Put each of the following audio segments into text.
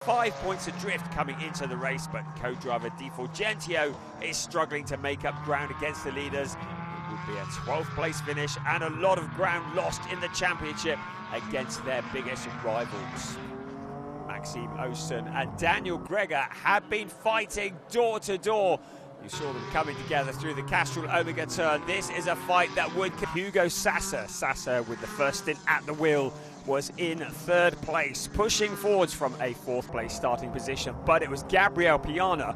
5 points adrift coming into the race, but co-driver GT4 is struggling to make up ground against the leaders. It would be a 12th place finish and a lot of ground lost in the championship against their biggest rivals. Maxime Osen and Daniel Gregor have been fighting door to door. You saw them coming together through the Castrol Omega turn. This is a fight that would... Hugo Sasser with the first stint at the wheel, was in third place, pushing forwards from a fourth place starting position, but it was Gabriel Piana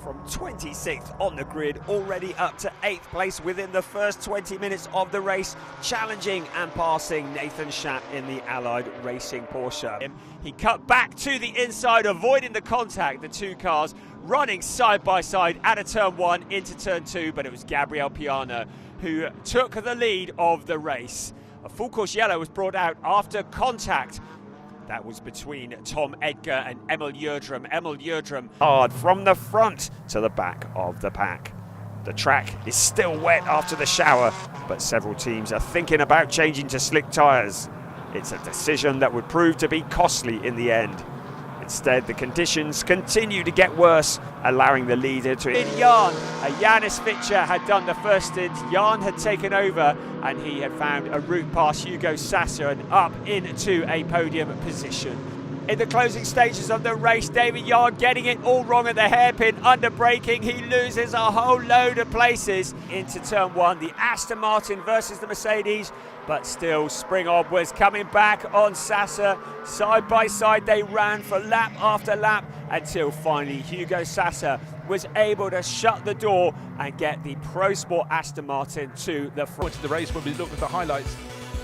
from 26th on the grid, already up to 8th place within the first 20 minutes of the race, challenging and passing Nathan Schaap in the Allied Racing Porsche. He cut back to the inside, avoiding the contact, the two cars running side by side out of turn 1 into turn 2, but it was Gabriel Piana who took the lead of the race. A full course yellow was brought out after contact. That was between Tom Edgar and Emil Yerdrum. Emil Yerdrum hard from the front to the back of the pack. The track is still wet after the shower, but several teams are thinking about changing to slick tyres. It's a decision that would prove to be costly in the end. Instead, the conditions continue to get worse, allowing the leader to... In Jan, Janis Fitcher had done the first stint. Jan had taken over and he had found a route past Hugo Sasser and up into a podium position. In the closing stages of the race, David Jan getting it all wrong at the hairpin, under braking. He loses a whole load of places into turn 1. The Aston Martin versus the Mercedes, but still Springhob was coming back on Sasser. Side by side they ran for lap after lap until finally Hugo Sasser was able to shut the door and get the Pro Sport Aston Martin to the front of the race. When we look at the highlights,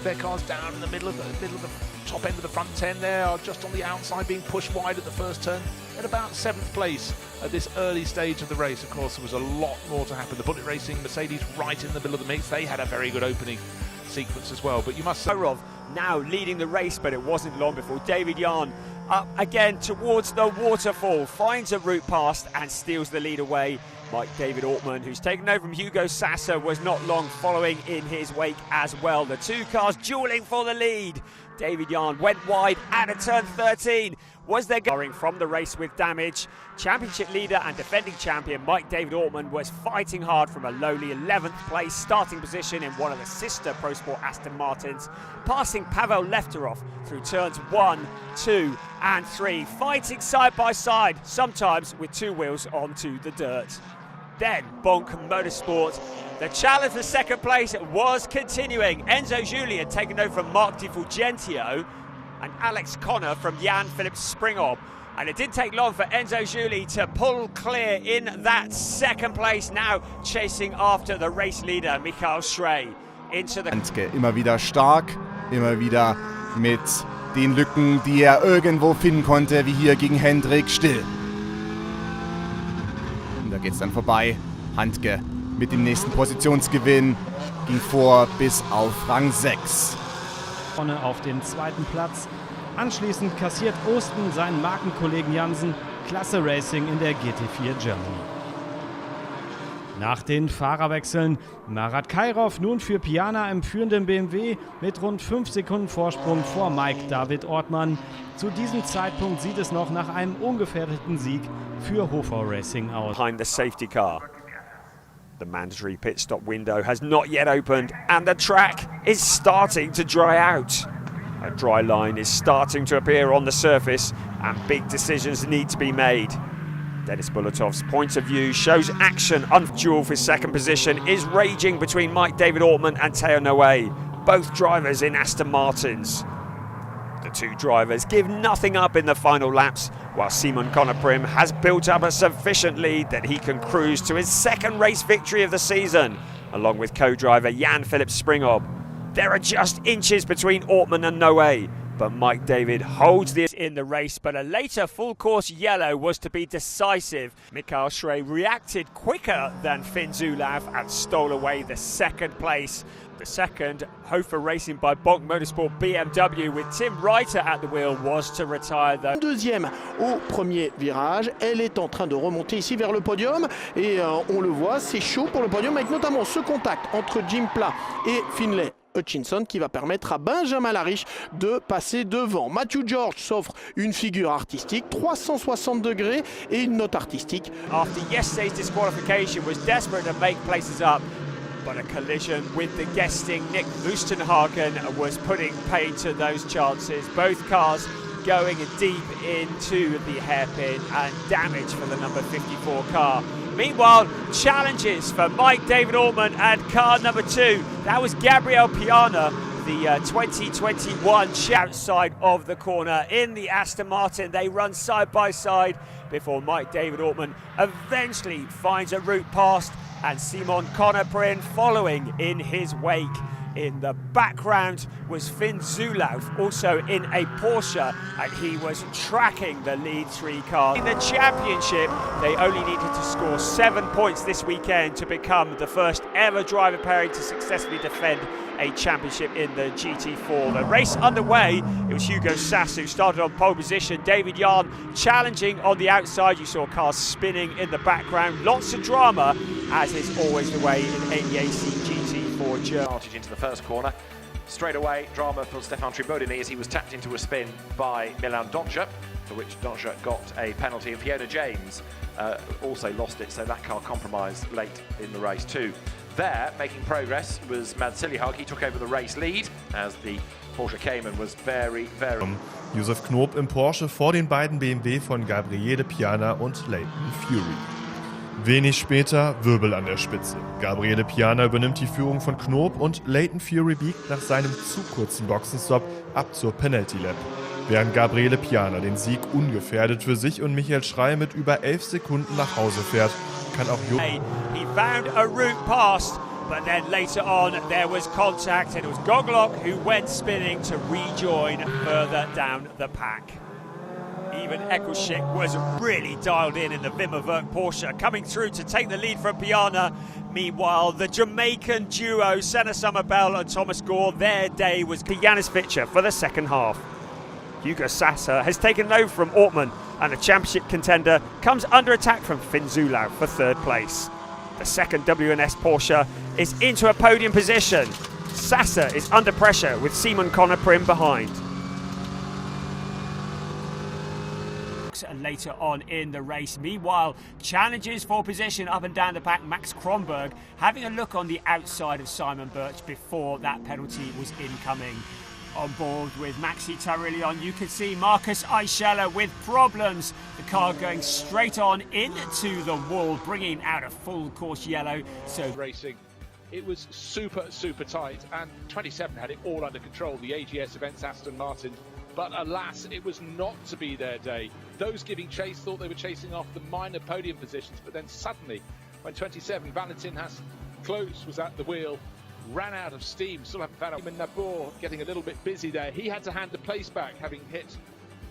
their cars down in the middle of the top end of the front 10 there, are just on the outside being pushed wide at the first turn, at about 7th place at this early stage of the race. Of course, there was a lot more to happen. The Bullet Racing Mercedes right in the middle of the mix, they had a very good opening sequence as well, but you must say... Orov now leading the race, but it wasn't long before David Jan up again towards the waterfall, finds a route past and steals the lead away. Mike David Ortmann, who's taken over from Hugo Sasser, was not long following in his wake as well. The two cars dueling for the lead. David Jan went wide out of turn 13. Was there going from the race with damage? Championship leader and defending champion Mike David Ortmann was fighting hard from a lowly 11th place starting position in one of the sister Pro Sport Aston Martins, passing Pavel Lefterov through turns 1, 2 and 3, fighting side by side, sometimes with two wheels onto the dirt. Then Bonk Motorsport. The challenge for second place was continuing. Enzo Juli had taken over from Mark Di Fulgentio and Alex Connor from Jan-Philipp Springhob. And it didn't take long for Enzo Juli to pull clear in that second place, now chasing after the race leader Michael Schrey into the... Handke immer wieder stark, immer wieder mit den Lücken, die irgendwo finden konnte, wie hier gegen Hendrik still. Und da geht's dann vorbei. Handke mit dem nächsten Positionsgewinn ging vor bis auf Rang 6. Vorne auf den zweiten Platz. Anschließend kassiert Osten seinen Markenkollegen Jansen. Klasse Racing in der GT4 Germany. Nach den Fahrerwechseln Marat Kairov nun für Piana im führenden BMW mit rund 5 Sekunden Vorsprung vor Mike David Ortmann. Zu diesem Zeitpunkt sieht es noch nach einem ungefährdeten Sieg für Hofer Racing aus. Behind the safety car. The mandatory pit stop window has not yet opened and the track is starting to dry out. A dry line is starting to appear on the surface and big decisions need to be made. Denis Bulatov's point of view shows action. Duel for second position is raging between Mike David Ortmann and Theo Noé, both drivers in Aston Martins. The two drivers give nothing up in the final laps, while Simon Conoprim has built up a sufficient lead that he can cruise to his second race victory of the season, along with co-driver Jan-Philipp Springhob. There are just inches between Ortmann and Noé, but Mike David holds this in the race, but a later full course yellow was to be decisive. Michael Schrey reacted quicker than Finn Zulav and stole away the second place. The second, Hofer Racing by Bonk Motorsport BMW with Tim Reiter at the wheel, was to retire though. Deuxième au premier virage, elle est en train de remonter ici vers le podium et on le voit, c'est chaud pour le podium avec notamment ce contact entre Jim Pla et Finlay Hutchinson qui va permettre à Benjamin Lariche de passer devant. Matthew George s'offre une figure artistique, 360 degrés et une note artistique. After yesterday's disqualification was desperate to make places up, but a collision with the guesting Nick Lustenhagen was putting paid to those chances. Both cars going deep into the hairpin and damage for the number 54 car. Meanwhile, challenges for Mike David Altman and car number 2. That was Gabriel Piana, the 2021 outside of the corner in the Aston Martin. They run side by side before Mike David Altman eventually finds a route past, and Simon Conoprin following in his wake. In the background was Finn Zulauf, also in a Porsche, and he was tracking the lead 3 cars. In the championship, they only needed to score 7 points this weekend to become the first ever driver pairing to successfully defend a championship in the GT4. The race underway, it was Hugo Sass who started on pole position. David Yarn challenging on the outside. You saw cars spinning in the background. Lots of drama, as is always the way in ADAC GT4 Germany. Advantage into the first corner. Straight away, drama for Stefan Tribodini as he was tapped into a spin by Milan Donja, for which Donja got a penalty, and Fiona James also lost it, so that car compromised late in the race too. There, making progress, was Mads Sillyhag. He took over the race lead as the Porsche Cayman was very... Josef Knoop im Porsche vor den beiden BMW von Gabriele Piana und Leighton Fury. Wenig später Wirbel an der Spitze. Gabriele Piana übernimmt die Führung von Knoop und Leighton Fury biegt nach seinem zu kurzen Boxenstopp ab zur Penalty Lap. Während Gabriele Piana den Sieg ungefährdet für sich und Michael Schrey mit über 11 Sekunden nach Hause fährt, kann auch He found a route past, but then later on there was contact, and it was Goglock who went spinning to rejoin further down the pack. Even Eccleship was really dialed in the Wimmerwerk Porsche, coming through to take the lead from Piana. Meanwhile, the Jamaican duo, Senna Summerbell and Thomas Gore, their day was Janis Fitcher for the second half. Hugo Sasser has taken over from Ortmann, and the championship contender comes under attack from Finn Zulauf for third place. The second WNS Porsche is into a podium position. Sasser is under pressure with Simon Conoprin behind. Later on in the race. Meanwhile, challenges for position up and down the pack. Max Kronberg having a look on the outside of Simon Birch before that penalty was incoming. On board with Maxi Tarillion, you can see Marcus Eicheler with problems. The car going straight on into the wall, bringing out a full course yellow. So racing, it was super tight, and 27 had it all under control. The AGS events Aston Martin. But alas, it was not to be their day. Those giving chase thought they were chasing off the minor podium positions, but then suddenly, when 27, Valentin Haas close was at the wheel, ran out of steam, still haven't found out. Nabor getting a little bit busy there. He had to hand the place back, having hit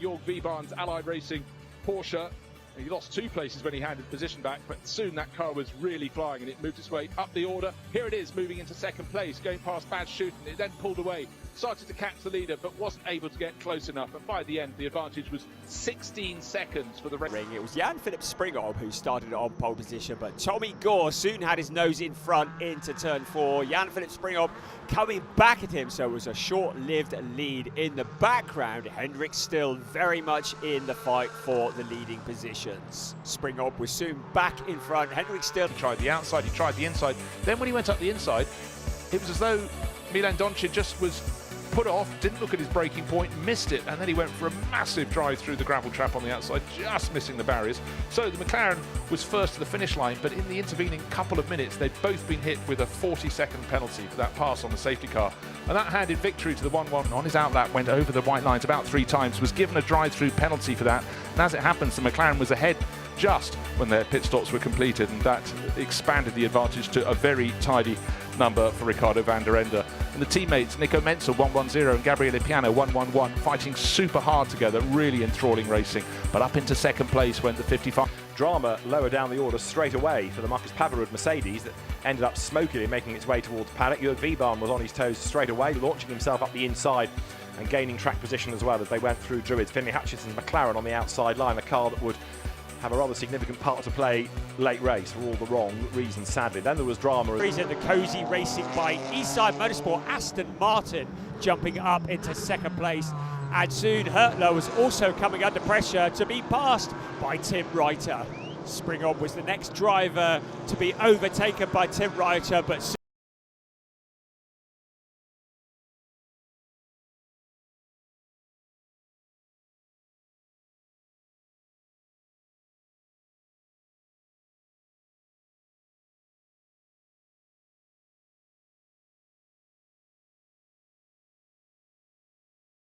Jörg Wiebahn's Allied Racing Porsche. He lost 2 places when he handed position back, but soon that car was really flying and it moved its way up the order. Here it is, moving into second place, going past Bad Shooten. It then pulled away, started to catch the leader, but wasn't able to get close enough. And by the end, the advantage was 16 seconds for the race. It was Jan-Philipp Springhoff who started on pole position, but Tommy Gore soon had his nose in front into turn 4. Jan-Philipp Springhoff coming back at him, so it was a short-lived lead. In the background, Hendrick still very much in the fight for the leading positions. Springhoff was soon back in front. Hendrick still... He tried the outside, he tried the inside. Then when he went up the inside, it was as though Milan Dončić just was put off, didn't look at his braking point, missed it, and then he went for a massive drive through the gravel trap on the outside, just missing the barriers. So the McLaren was first to the finish line, but in the intervening couple of minutes, they'd both been hit with a 40-second penalty for that pass on the safety car. And that handed victory to the 1-1. On his outlap, went over the white lines about 3 times, was given a drive-through penalty for that. And as it happens, the McLaren was ahead just when their pit stops were completed, and that expanded the advantage to a very tidy number for Ricardo van der Ende. And the teammates, Nico Menzel 1-1-0 and Gabriele Piano 1-1-1, fighting super hard together, really enthralling racing, but up into second place went the 55. Drama lower down the order straight away for the Marcus Pavarud Mercedes that ended up smokily making its way towards paddock. Jörg Wiebahn was on his toes straight away, launching himself up the inside and gaining track position as well as they went through Druids. Finlay Hutchinson's McLaren on the outside line, a car that would have a rather significant part to play late race for all the wrong reasons, sadly. Then there was drama. Reason the cozy racing by Eastside Motorsport, Aston Martin jumping up into second place. And soon Hurtler was also coming under pressure to be passed by Tim Reiter. Springall was the next driver to be overtaken by Tim Reiter, but soon